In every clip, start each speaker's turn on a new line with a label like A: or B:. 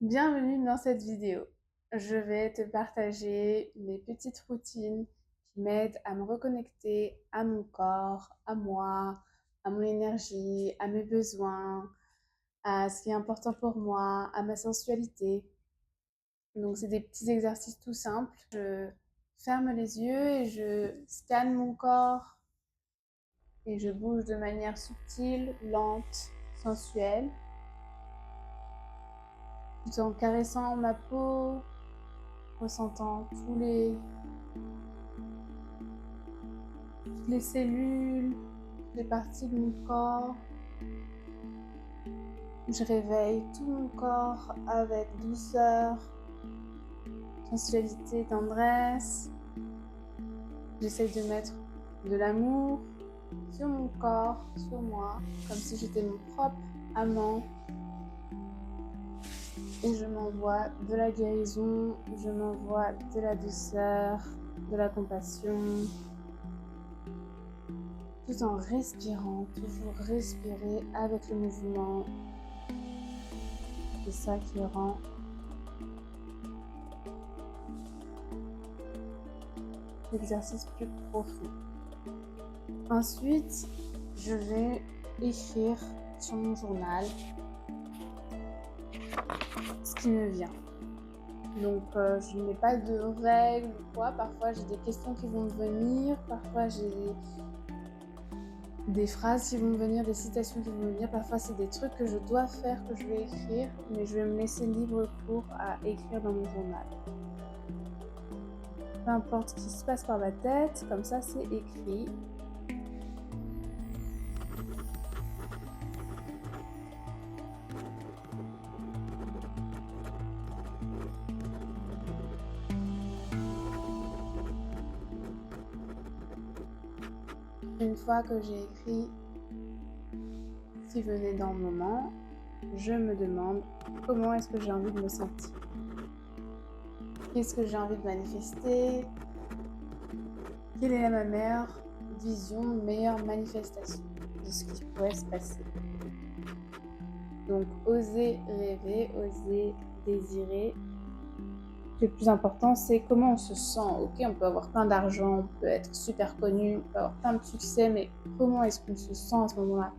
A: Bienvenue dans cette vidéo. Je vais te partager mes petites routines qui m'aident à me reconnecter à mon corps, à moi, à mon énergie, à mes besoins, à ce qui est important pour moi, à ma sensualité. Donc c'est des petits exercices tout simples. Je ferme les yeux et je scanne mon corps et je bouge de manière subtile, lente, sensuelle, tout en caressant ma peau, ressentant toutes les cellules, toutes les parties de mon corps. Je réveille tout mon corps avec douceur, sensualité, tendresse. J'essaie de mettre de l'amour sur mon corps, sur moi, comme si j'étais mon propre amant. Et je m'envoie de la guérison, je m'envoie de la douceur, de la compassion, tout en respirant, toujours respirer avec le mouvement. C'est ça qui rend l'exercice plus profond. Ensuite, je vais écrire sur mon journal ce qui me vient. Donc, je n'ai pas de règles ou quoi. Parfois, j'ai des questions qui vont me venir. Parfois, j'ai des phrases qui vont me venir, des citations qui vont me venir. Parfois, c'est des trucs que je dois faire, que je vais écrire. Mais je vais me laisser libre cours à écrire dans mon journal. Peu importe ce qui se passe par ma tête, comme ça, c'est écrit. Une fois que j'ai écrit ce qui venait dans le moment, je me demande comment est-ce que j'ai envie de me sentir. Qu'est-ce que j'ai envie de manifester? Quelle est ma meilleure vision, meilleure manifestation de ce qui pourrait se passer? Donc, oser rêver, oser désirer. Le plus important, c'est comment on se sent. Ok, on peut avoir plein d'argent, on peut être super connu, on peut avoir plein de succès, mais comment est-ce qu'on se sent à ce moment-là?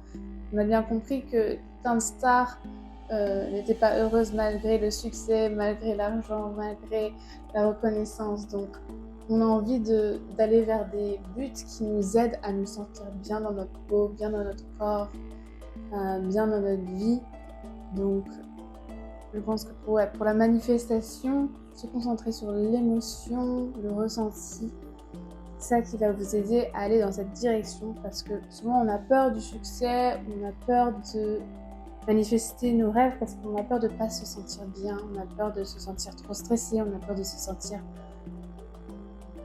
A: On a bien compris que plein de stars n'étaient pas heureuses malgré le succès, malgré l'argent, malgré la reconnaissance. Donc, on a envie d'aller vers des buts qui nous aident à nous sentir bien dans notre peau, bien dans notre corps, bien dans notre vie. Donc, je pense que pour la manifestation, se concentrer sur l'émotion, le ressenti, c'est ça qui va vous aider à aller dans cette direction, parce que souvent on a peur du succès, on a peur de manifester nos rêves parce qu'on a peur de ne pas se sentir bien, on a peur de se sentir trop stressé, on a peur de se sentir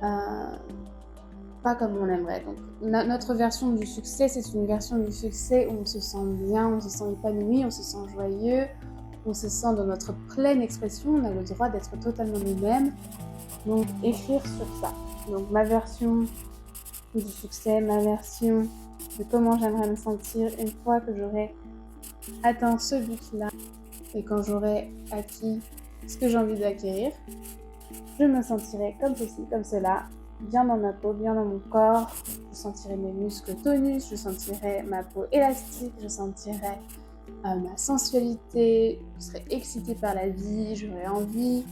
A: pas comme on aimerait. Donc notre version du succès, c'est une version du succès où on se sent bien, on se sent épanoui, on se sent joyeux, on se sent dans notre pleine expression, on a le droit d'être totalement nous-mêmes. Donc écrire sur ça. Donc ma version du succès, ma version de comment j'aimerais me sentir une fois que j'aurai atteint ce but-là et quand j'aurai acquis ce que j'ai envie d'acquérir, je me sentirai comme ceci, comme cela, bien dans ma peau, bien dans mon corps, je sentirai mes muscles tonus, je sentirai ma peau élastique, je sentirai ma sensualité, je serai excitée par la vie, j'aurai envie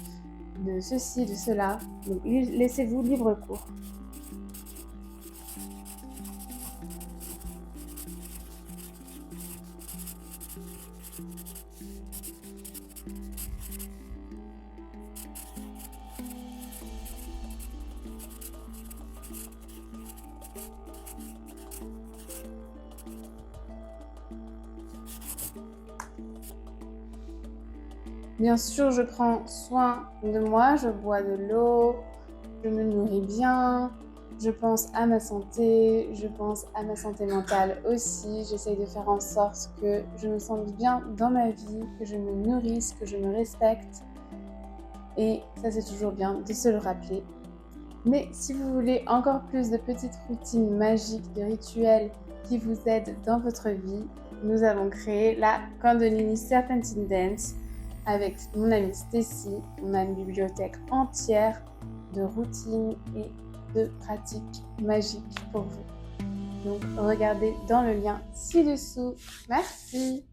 A: de ceci, de cela. Donc laissez-vous libre cours. Bien sûr, je prends soin de moi, je bois de l'eau, je me nourris bien, je pense à ma santé, je pense à ma santé mentale aussi. J'essaye de faire en sorte que je me sente bien dans ma vie, que je me nourrisse, que je me respecte. Et ça, c'est toujours bien de se le rappeler. Mais si vous voulez encore plus de petites routines magiques, de rituels qui vous aident dans votre vie, nous avons créé la Kundalini Serpentine Dance. avec mon amie Stacy. On a une bibliothèque entière de routines et de pratiques magiques pour vous. Donc regardez dans le lien ci-dessous. Merci.